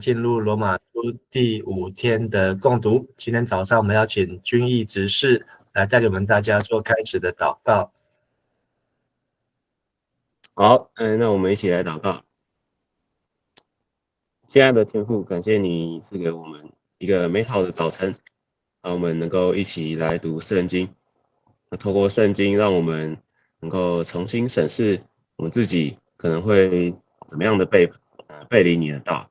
进入罗马书第5天的共读。今天早上我们要请君毅执事来带领我们大家做开始的祷告。好，那我们一起来祷告。亲爱的天父，感谢你赐给我们一个美好的早晨，让我们能够一起来读圣经。透过圣经，让我们能够重新审视我们自己可能会怎么样的背离你的道。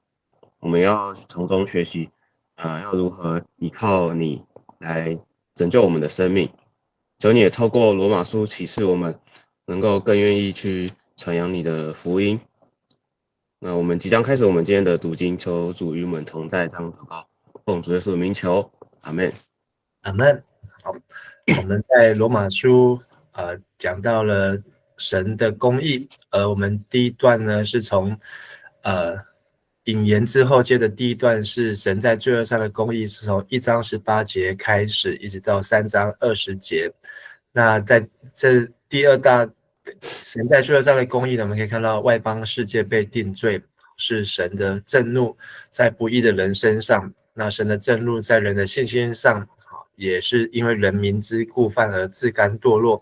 我们要从中学习，要如何依靠你来拯救我们的生命。求你也透过罗马书启示我们，能够更愿意去传扬你的福音。那我们即将开始我们今天的读经，求主与我们同在，这样祷告，奉主耶稣的名求，阿们。阿们。好，我们在罗马书讲到了神的公义，我们第一段呢是从引言之后接的第一段是神在罪恶上的公义，是从1章18节开始，一直到3章20节。那在这第二大神在罪恶上的公义呢，我们可以看到外邦世界被定罪，是神的震怒在不义的人身上。那神的震怒在人的信心上，也是因为人明知故犯而自甘堕落。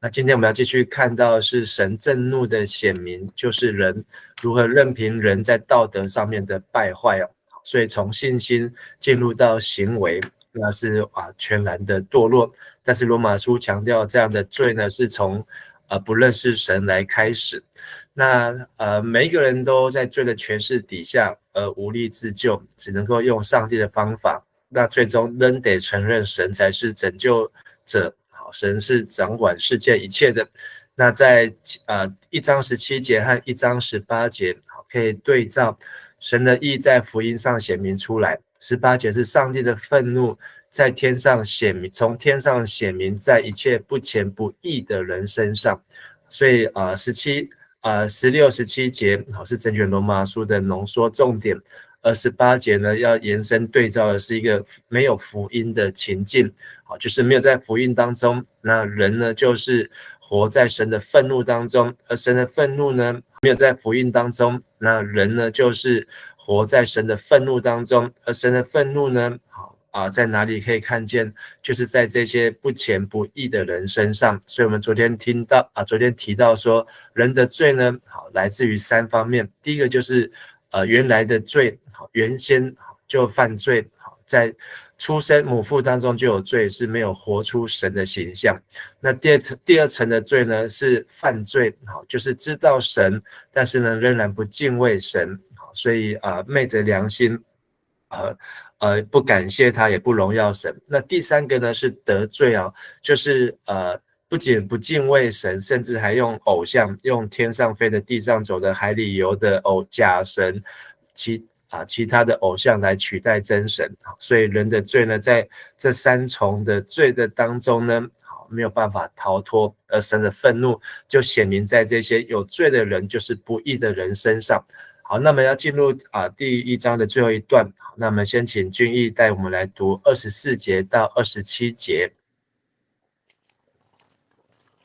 那今天我们要继续看到是神震怒的显明，就是人如何任凭人在道德上面的败坏。所以从信心进入到行为，那是全然的堕落。但是罗马书强调这样的罪呢，是从不认识神来开始。那每一个人都在罪的权势底下，无力自救，只能够用上帝的方法。那最终仍得承认神才是拯救者，神是掌管世界一切的。那在1章17节和1章18节可以对照神的义在福音上显明出来。18节是上帝的愤怒在天上显明，从天上显明在一切不虔不义的人身上。所以16、17节是整卷罗马书的浓缩重点。28节呢，要延伸对照的是一个没有福音的情境，就是没有在福音当中，那人呢就是活在神的愤怒当中，而神的愤怒呢没有在福音当中，那人呢就是活在神的愤怒当中，而神的愤怒呢在哪里可以看见？就是在这些不虔不义的人身上。所以我们昨天提到说，人的罪呢来自于3方面。第一个就是原来的罪，原先就犯罪，在出生母腹当中就有罪，是没有活出神的形象。那第二层的罪呢是犯罪，就是知道神，但是呢仍然不敬畏神，所以昧着良心不感谢他，也不荣耀神。那第3个呢是得罪就是不仅不敬畏神，甚至还用偶像，用天上飞的、地上走的、海里游的假神，其他的偶像来取代真神。所以人的罪呢，在这3重的罪的当中呢，没有办法逃脱，而神的愤怒就显明在这些有罪的人，就是不义的人身上。好，那么要进入第1章的最后一段，那么先请君毅带我们来读24节到27节。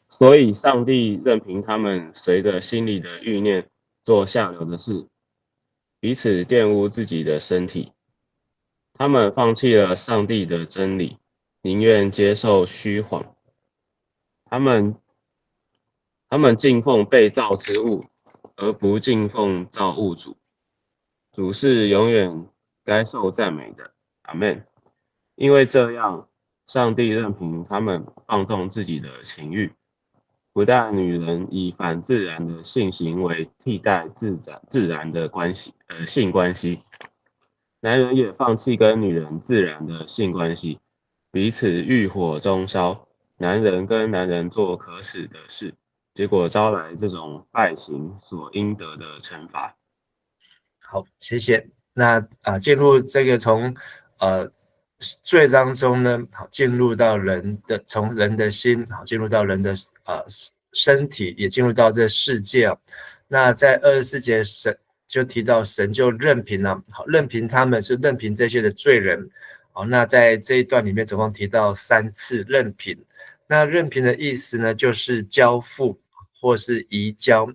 所以上帝任凭他们随着心里的欲念做下流的事，彼此玷污自己的身体。他们放弃了上帝的真理，宁愿接受虚谎。他们敬奉被造之物，而不敬奉造物主。主是永远该受赞美的，阿们。因为这样，上帝任凭他们放纵自己的情欲，不但女人以反自然的性行为替代自然的性关系，男人也放弃跟女人自然的性关系，彼此欲火中烧，男人跟男人做可耻的事，结果招来这种败行所应得的惩罚。好，谢谢。那进入这个从罪当中呢，进入到从人的心，进入到人的身体，也进入到这世界。那在24节神就提到神就任凭任凭他们，是任凭这些的罪人。那在这一段里面总共提到3次任凭。那任凭的意思呢，就是交付或是移交，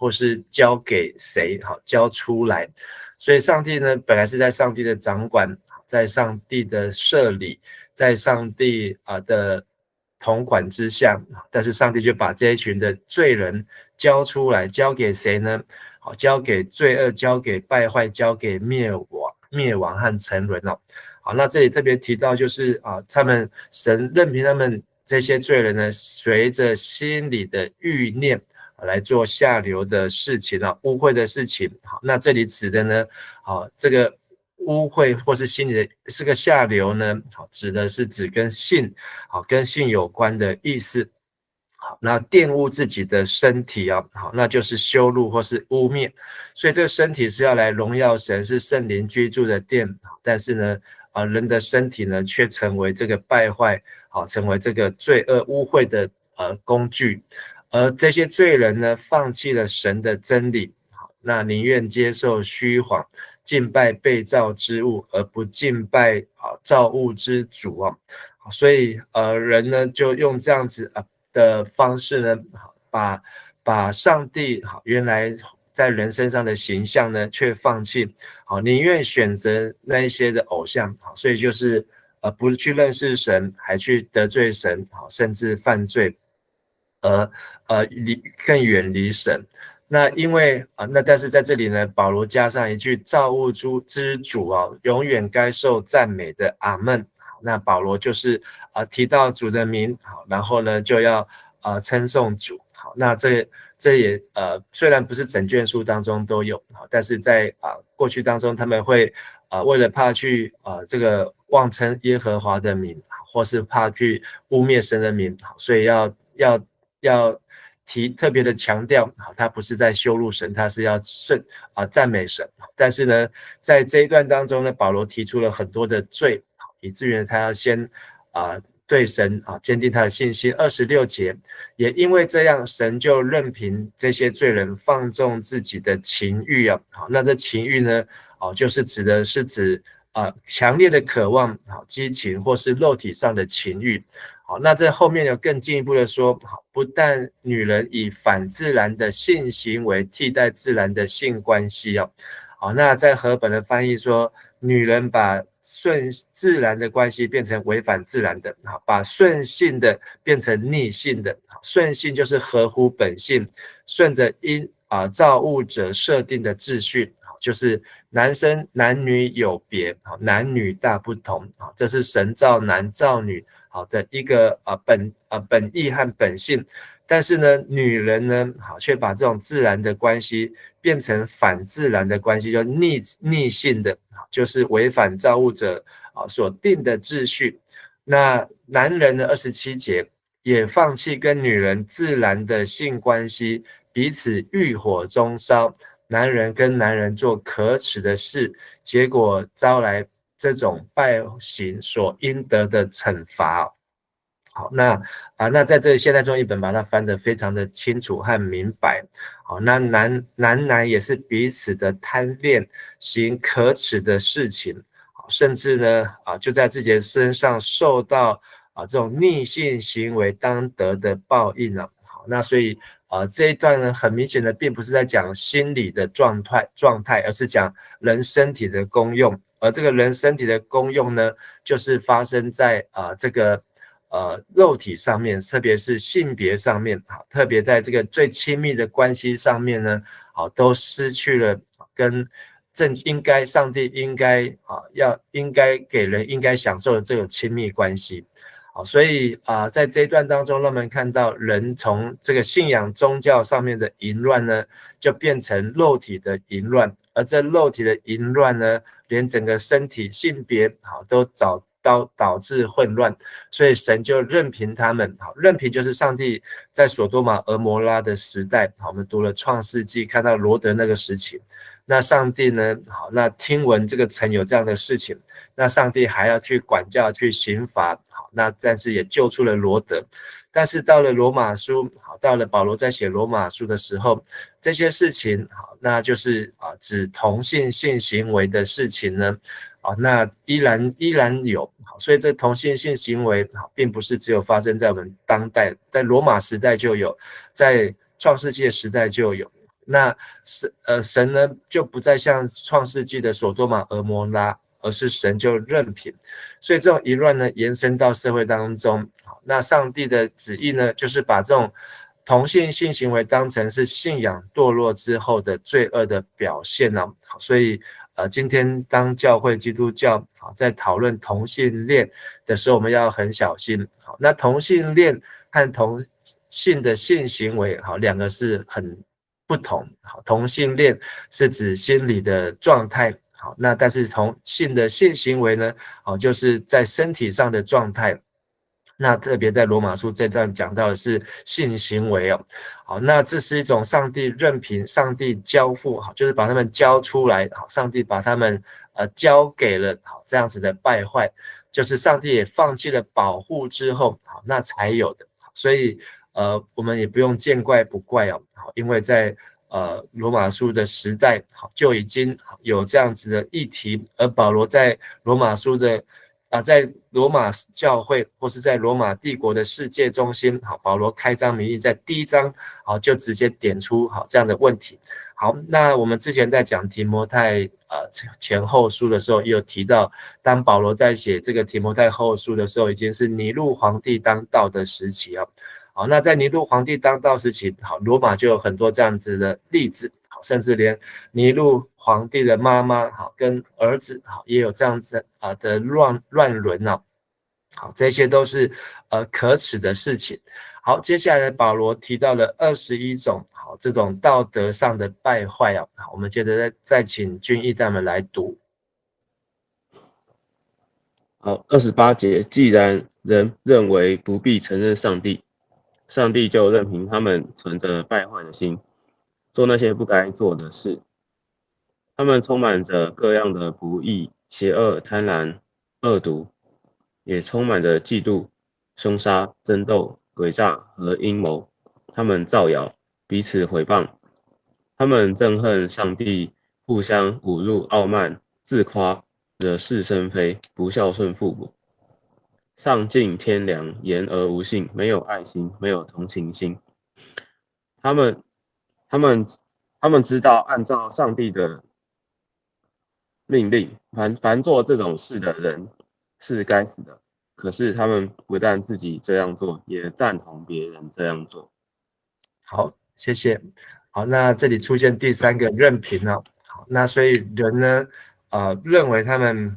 或是交给谁，好，交出来。所以上帝呢，本来是在上帝的掌管，在上帝的设立，在上帝的统管之下，但是上帝就把这一群的罪人交出来，交给谁呢？好，交给罪恶，交给败坏，交给灭亡和沉沦哦。好，那这里特别提到就是他们神任凭他们这些罪人呢，随着心里的欲念来做下流的事情污秽的事情。好，那这里指的呢，这个污秽或是心里的是个下流呢，好，指的是指跟性有关的意思。好，那玷污自己的身体好，那就是羞辱或是污蔑。所以这个身体是要来荣耀神，是圣灵居住的殿。但是呢，人的身体呢，却成为这个败坏，好，成为这个罪恶污秽的工具。而这些罪人呢，放弃了神的真理，好，那宁愿接受虚谎，敬拜被造之物，而不敬拜造物之主所以人呢，就用这样子的方式呢，把上帝原来在人身上的形象呢，却放弃，宁愿选择那一些的偶像，所以就是不去认识神，还去得罪神，甚至犯罪，更远离神。那因为但是在这里呢，保罗加上一句造物之主永远该受赞美的阿们。那保罗就是提到主的名，好，然后呢就要称颂主。好，那这也虽然不是整卷书当中都有，但是在过去当中他们会为了怕去这个妄称耶和华的名，或是怕去污蔑神的名，所以要特别的强调，他不是在羞辱神，他是要赞美神。但是呢，在这一段当中呢，保罗提出了很多的罪，以至于他要先对神坚定他的信心。26节，也因为这样，神就任凭这些罪人放纵自己的情欲好，那这情欲呢，就是指强烈的渴望，激情或是肉体上的情欲。好，那这后面有更进一步的说，不但女人以反自然的性行为替代自然的性关系好，那在和本的翻译说，女人把顺自然的关系变成违反自然的，把顺性的变成逆性的。顺性就是合乎本性，顺着造物者设定的秩序，就是男女有别，男女大不同，这是神造男造女的一个本意和本性。但是呢，女人呢，却把这种自然的关系变成反自然的关系，就逆性的，就是违反造物者所定的秩序。那男人的27节也放弃跟女人自然的性关系，彼此欲火中烧，男人跟男人做可耻的事，结果招来这种败行所应得的惩罚。好，那在这现代中译本把它翻得非常的清楚和明白。好，那男也是彼此的贪恋，行可耻的事情，甚至呢就在自己的身上受到这种逆性行为当得的报应好，那所以这一段呢，很明显的并不是在讲心理的状态，而是讲人身体的功用。而这个人身体的功用呢，就是发生在这个肉体上面，特别是性别上面，特别在这个最亲密的关系上面呢，都失去了跟上帝应该给人应该享受的这种亲密关系。所以在这一段当中，让我们看到人从这个信仰宗教上面的淫乱呢，就变成肉体的淫乱，而这肉体的淫乱呢，连整个身体性别都导致混乱，所以神就任凭他们。任凭就是上帝在所多玛俄摩拉的时代，我们读了创世纪，看到罗德那个时期，那上帝呢，那听闻这个城有这样的事情，那上帝还要去管教去刑罚，那但是也救出了罗德。但是到了罗马书，到了保罗在写罗马书的时候，这些事情那就是指同性行为的事情呢，那依然有。所以这同性性行为并不是只有发生在我们当代，在罗马时代就有，在创世纪的时代就有。那神呢就不再像创世纪的所多玛、俄摩拉，而是神就任凭。所以这种淫乱呢延伸到社会当中。那上帝的旨意呢，就是把这种同性性行为当成是信仰堕落之后的罪恶的表现呢。所以今天当教会基督教在讨论同性恋的时候，我们要很小心。那同性恋和同性的性行为两个是很不同。同性恋是指心理的状态，那但是同性的性行为呢，就是在身体上的状态。那特别在罗马书这段讲到的是性行为哦。好，那这是一种上帝任凭、上帝交付，就是把他们交出来，上帝把他们交给了这样子的败坏，就是上帝也放弃了保护之后，那才有的。所以我们也不用见怪不怪哦，因为在罗马书的时代就已经有这样子的议题，而保罗在罗马书的在罗马教会或是在罗马帝国的世界中心，保罗开宗明义在第1章就直接点出这样的问题。好，那我们之前在讲提摩太前后书的时候，也有提到，当保罗在写这个提摩太后书的时候，已经是尼禄皇帝当道的时期啊。好，那在尼禄皇帝当道时期，罗马就有很多这样子的例子。甚至连尼禄皇帝的妈妈跟儿子也有这样子的乱伦好，这些都是可耻的事情。好，接下来保罗提到了21种这种道德上的败坏我们接着再请君义带们来读。好，28节，既然人认为不必承认上帝，上帝就任凭他们存着败坏的心，做那些不该做的事。他们充满着各样的不义、邪恶、贪婪、恶毒，也充满着嫉妒、凶杀、争斗、诡诈和阴谋。他们造谣，彼此毁谤。他们憎恨上帝，互相侮辱、傲慢、自夸，惹是生非，不孝顺父母，丧尽天良，言而无信，没有爱心，没有同情心。他们知道按照上帝的命令，凡做这种事的人是该死的。可是他们不但自己这样做，也赞同别人这样做。好，谢谢。好，那这里出现第3个任凭好，那所以人呢，认为他们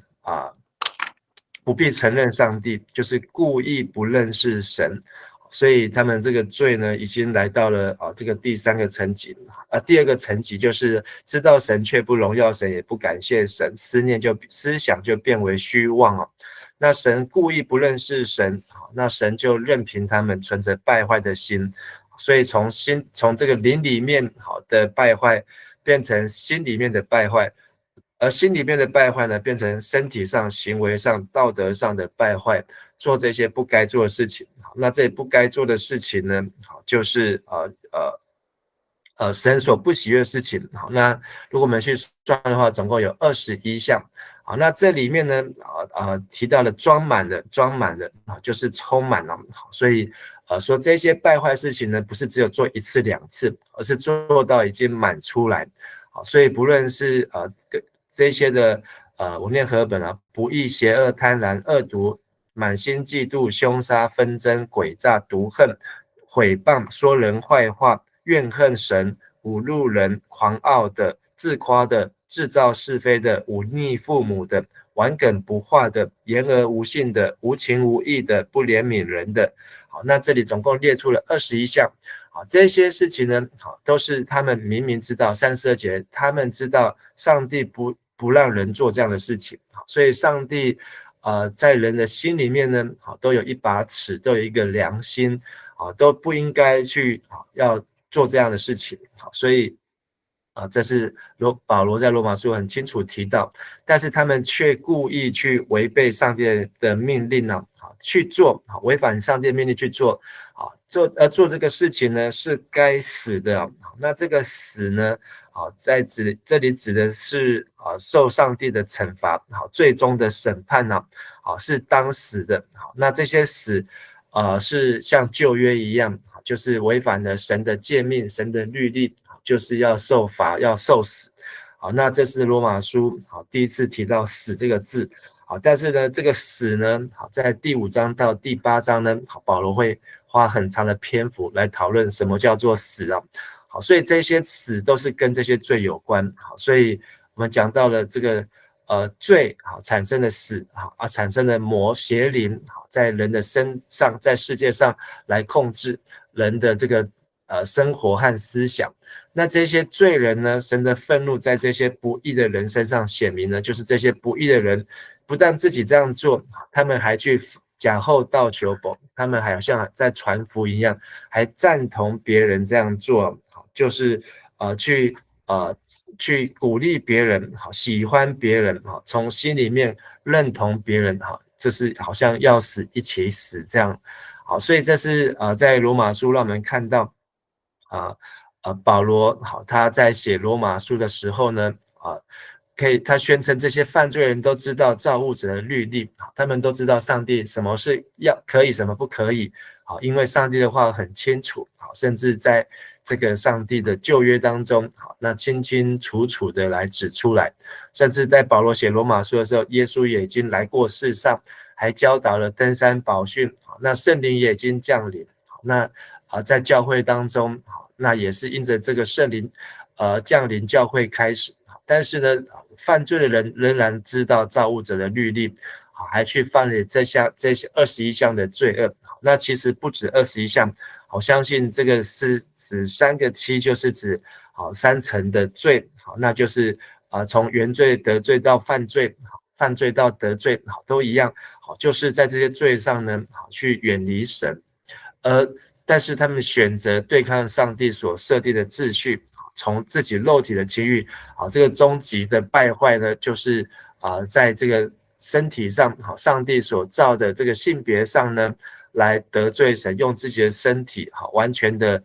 不必承认上帝，就是故意不认识神。所以他们这个罪呢，已经来到了这个第3个层级。第2个层级就是知道神却不荣耀神，也不感谢神，思想就变为虚妄那神故意不认识神，那神就任凭他们存着败坏的心，所以从这个灵里面的败坏变成心里面的败坏，而心里面的败坏呢，变成身体上、行为上、道德上的败坏，做这些不该做的事情。那这不该做的事情呢，就是神所不喜悦的事情。好，那如果我们去算的话，总共有21项。好，那这里面呢，提到了装满了就是充满了。所以说这些败坏事情呢，不是只有做1次2次，而是做到已经满出来。好，所以不论是这些的我念和本不义、邪恶、贪婪、恶毒、满心嫉妒、凶杀、纷争、诡诈、毒恨、毁谤、说人坏话、怨恨神、侮辱人、狂傲的、自夸的、制造是非的、忤逆父母的、顽梗不化的、言而无信的、无情无义的、不怜悯人的。好，那这里总共列出了21项。好，这些事情呢，都是他们明明知道32节，他们知道上帝不让人做这样的事情。所以上帝在人的心里面呢，都有一把尺，都有一个良心，都不应该去要做这样的事情。所以这是保罗在罗马书很清楚提到，但是他们却故意去违背上帝的命令去做，违反上帝的命令去做，做这个事情呢是该死的。那这个死呢，这里指的是受上帝的惩罚，最终的审判是当死的。那这些死是像旧约一样，就是违反了神的诫命、神的律例，就是要受罚，要受死。好，那这是罗马书好第一次提到死这个字。好，但是呢，这个死呢，好，在第5章到第8章呢，好，保罗会花很长的篇幅来讨论什么叫做死啊。好，所以这些死都是跟这些罪有关。好，所以我们讲到了这个罪好产生的死好产生的邪灵好在人的身上，在世界上来控制人的这个生活和思想。那这些罪人呢，神的愤怒在这些不义的人身上显明呢，就是这些不义的人不但自己这样做，他们还去假后道酒保，他们还像在传福音一样，还赞同别人这样做，就是去鼓励别人，喜欢别人，从心里面认同别人，就是好像要死一起死这样。好，所以这是在罗马书让我们看到保罗他在写罗马书的时候呢，他宣称这些犯罪人都知道造物者的律例，他们都知道上帝什么是可以，什么不可以，因为上帝的话很清楚，甚至在这个上帝的旧约当中，那清清楚楚的来指出来，甚至在保罗写罗马书的时候，耶稣也已经来过世上，还教导了登山宝训，那圣灵也已经降临，那在教会当中，那也是因着这个圣灵降临教会开始。但是呢，犯罪的人仍然知道造物者的律例，还去犯了这些21项的罪恶。那其实不止21项，我相信这个是指3个7，就是指3层的罪，那就是从原罪得罪到犯罪，犯罪到得罪都一样，就是在这些罪上呢去远离神，但是他们选择对抗上帝所设定的秩序，从自己肉体的情欲，这个终极的败坏呢，就是在这个身体上，上帝所造的这个性别上呢，来得罪神，用自己的身体完全的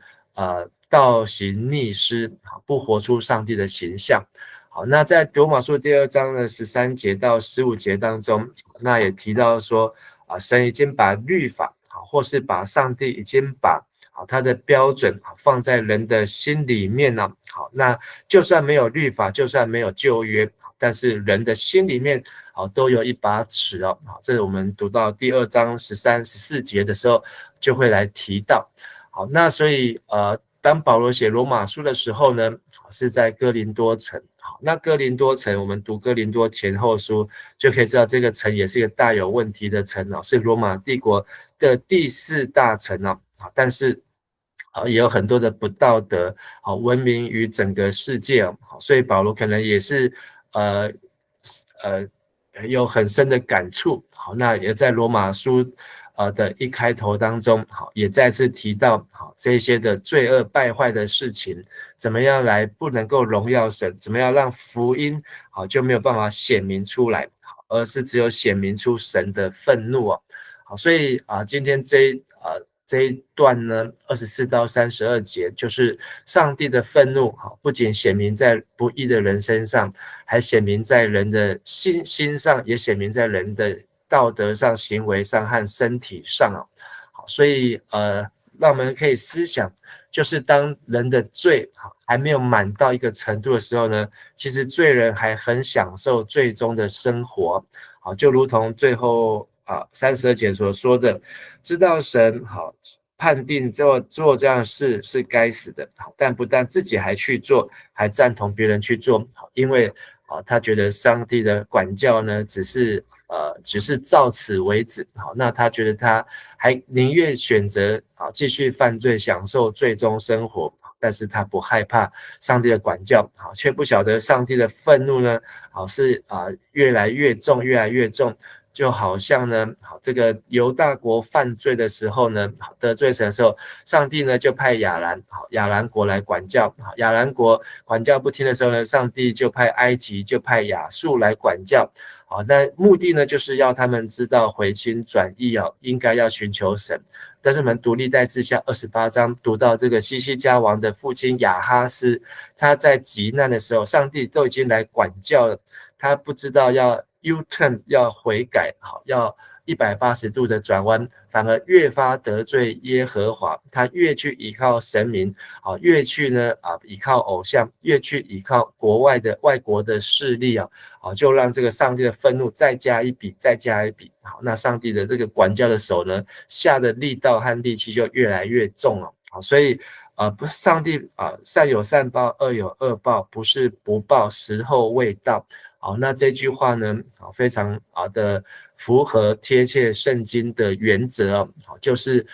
倒行逆施，不活出上帝的形象。好，那在罗马书第2章的13节到15节当中，那也提到说神已经把律法或是把上帝已经把他的标准放在人的心里面呢。好，那就算没有律法，就算没有旧约，但是人的心里面都有一把尺哦。这是我们读到第2章13、14节的时候就会来提到。好，那所以当保罗写罗马书的时候呢，是在哥林多城。好，那哥林多城，我们读哥林多前后书就可以知道，这个城也是一个大有问题的城哦，是罗马帝国的第4大城哦。但是也有很多的不道德，闻名于整个世界哦，所以保罗可能也是有很深的感触。好，那也在罗马书的一开头当中，也再次提到这些的罪恶败坏的事情，怎么样来不能够荣耀神，怎么样让福音就没有办法显明出来，而是只有显明出神的愤怒哦。好，所以今天这一段呢，24到32节，就是上帝的愤怒不仅显明在不义的人身上，还显明在人的心上，也显明在人的道德上、行为上和身体上啊。好，所以让我们可以思想，就是当人的罪还没有满到一个程度的时候呢，其实罪人还很享受罪中的生活。好，就如同最后32节所说的，知道神判定做这样的事是该死的，但不但自己还去做，还赞同别人去做，因为他觉得上帝的管教呢只是到此为止。好，那他觉得他还宁愿选择继续犯罪，享受罪中生活，但是他不害怕上帝的管教，却不晓得上帝的愤怒呢是越来越重，越来越重。就好像呢，这个犹大国犯罪的时候呢，得罪神的时候，上帝呢就派亚兰国来管教。亚兰国管教不听的时候呢，上帝就派埃及，就派亚述来管教。那目的呢，就是要他们知道回心转意应该要寻求神。但是我们读历代志下28章读到这个西西家王的父亲亚哈斯，他在急难的时候，上帝都已经来管教了，他不知道要 U-turn 要悔改，好，要180度的转弯，反而越发得罪耶和华，他越去依靠神明，好，越去呢依靠偶像，越去依靠外国的势力啊，好，就让这个上帝的愤怒再加一笔，再加一笔，好，那上帝的这个管教的手呢，下的力道和力气就越来越重了，好，所以不，上帝善有善报，恶有恶报，不是不报，时候未到。好，那这句话呢，非常的符合贴切圣经的原则哦，就是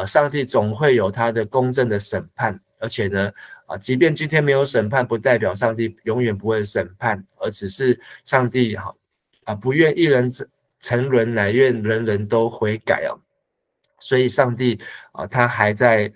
上帝总会有他的公正的审判，而且呢，即便今天没有审判，不代表上帝永远不会审判，而只是上帝不愿一人沉沦，乃愿人人都悔改哦。所以上帝他还在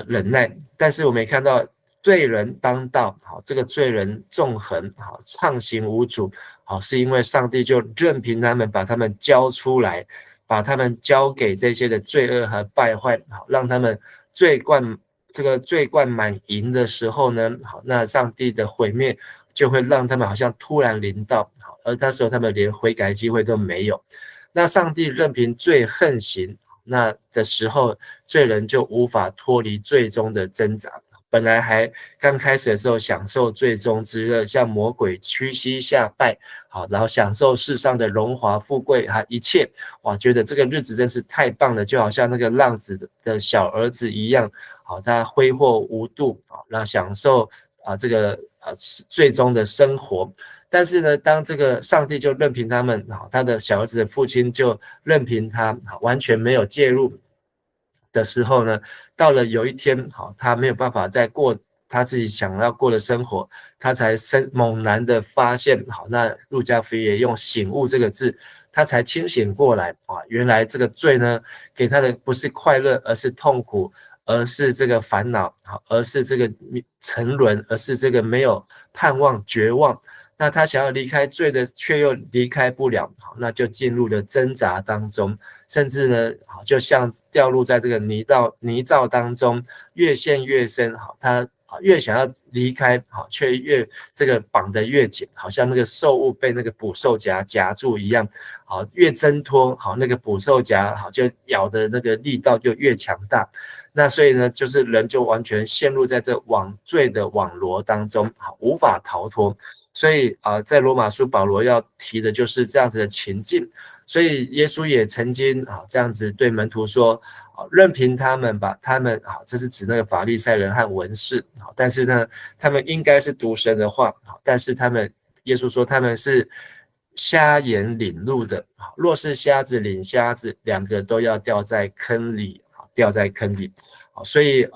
忍耐，但是我们也看到罪人当道，好，这个罪人纵横，好，畅行无阻，好，是因为上帝就任凭他们，把他们交出来，把他们交给这些的罪恶和败坏，好，让他们罪贯满盈的时候呢，好，那上帝的毁灭就会让他们好像突然临到，好，而那时候他们连悔改机会都没有。那上帝任凭罪横行，那的时候，罪人就无法脱离罪中的挣扎。本来还刚开始的时候享受罪中之乐，向魔鬼屈膝下拜，好，然后享受世上的荣华富贵一切，哇，觉得这个日子真是太棒了，就好像那个浪子的小儿子一样，好，他挥霍无度，好，那享受这个最终的生活。但是呢，当这个上帝就任凭他们，他的小儿子的父亲就任凭他，完全没有介入的时候呢，到了有一天，他没有办法再过他自己想要过的生活，他才猛然的发现，好，那路加福音也用醒悟这个字，他才清醒过来，原来这个罪呢，给他的不是快乐，而是痛苦，而是这个烦恼，而是这个沉沦，而是这个没有盼望、绝望。那他想要离开罪的，却又离开不了，那就进入了挣扎当中，甚至呢，就像掉入在这个泥沼当中，越陷越深，他越想要离开，却越这个绑得越紧，好像那个兽物被那个捕兽夹夹住一样，越挣脱，那个捕兽夹就咬的那个力道就越强大。那所以呢，就是人就完全陷入在这罪的网罗当中，无法逃脱。所以在罗马书保罗要提的就是这样子的情境。所以耶稣也曾经这样子对门徒说，任凭他们吧，他们这是指那个法利赛人和文士，但是呢，他们应该是读神的话，但是耶稣说他们是瞎眼领路的，若是瞎子领瞎子，两个都要掉在坑里。所以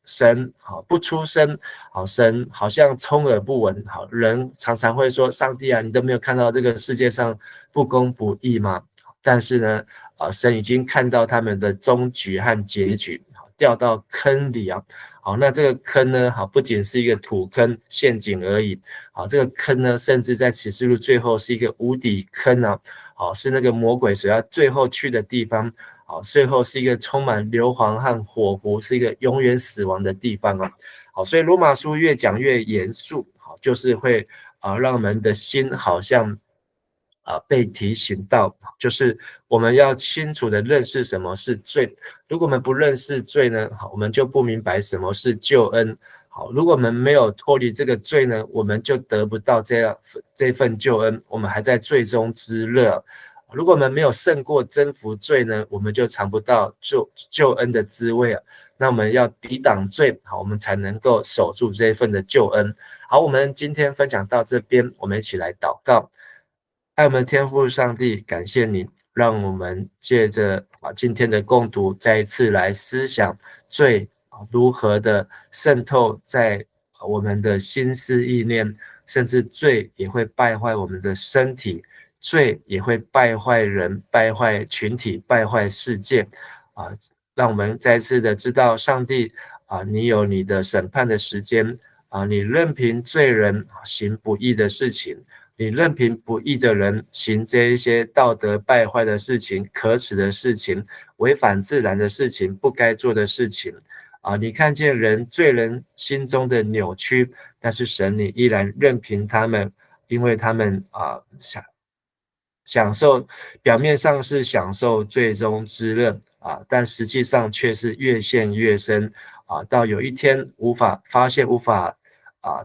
神不出声，神好像充耳不闻，人常常会说，上帝啊，你都没有看到这个世界上不公不义吗？但是呢神已经看到他们的终局和结局，掉到坑里啊。好，那这个坑呢，不仅是一个土坑陷阱而已，这个坑呢，甚至在启示录最后是一个无底坑啊，是那个魔鬼所要最后去的地方，最后是一个充满硫磺和火湖，是一个永远死亡的地方啊。好，所以罗马书越讲越严肃，就是会让我们的心好像被提醒到，就是我们要清楚的认识什么是罪。如果我们不认识罪呢，我们就不明白什么是救恩。好，如果我们没有脱离这个罪呢，我们就得不到这份救恩，我们还在罪中之乐。如果我们没有胜过征服罪呢，我们就尝不到救恩的滋味啊。那我们要抵挡罪，好，我们才能够守住这一份的救恩。好，我们今天分享到这边，我们一起来祷告。爱我们天父上帝，感谢你，让我们借着今天的共读，再一次来思想罪如何的渗透在我们的心思意念，甚至罪也会败坏我们的身体，罪也会败坏人，败坏群体，败坏世界让我们再次的知道上帝你有你的审判的时间你任凭罪人行不义的事情，你任凭不义的人行这一些道德败坏的事情，可耻的事情，违反自然的事情，不该做的事情你看见罪人心中的扭曲，但是神你依然任凭他们，因为他们表面上是享受最终之乐但实际上却是越陷越深到有一天无法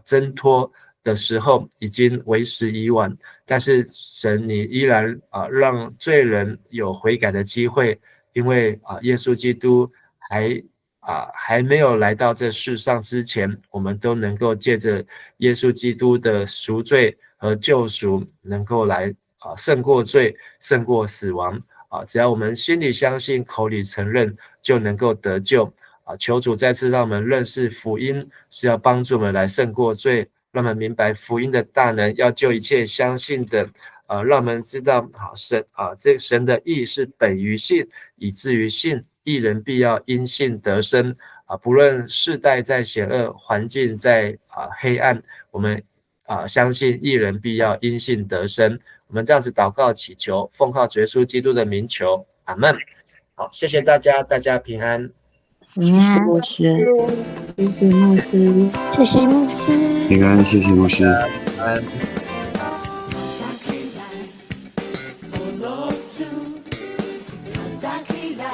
挣脱的时候，已经为时已晚。但是神你依然让罪人有悔改的机会，因为耶稣基督还没有来到这世上之前，我们都能够借着耶稣基督的赎罪和救赎，能够来胜过罪，胜过死亡只要我们心里相信，口里承认，就能够得救求主再次让我们认识福音是要帮助我们来胜过罪，让我们明白福音的大能，要救一切相信的让我们知道这神的义是本于信，以至于信，义人必要因信得生不论世代在险恶，环境在黑暗，我们相信义人必要因信得生。我们这样子祷告祈求，奉靠主耶稣基督的名求，阿们。好，谢谢大家，大家平安。谢谢牧师，谢谢牧师，谢谢牧师，平安，谢谢牧师。平安。早起来，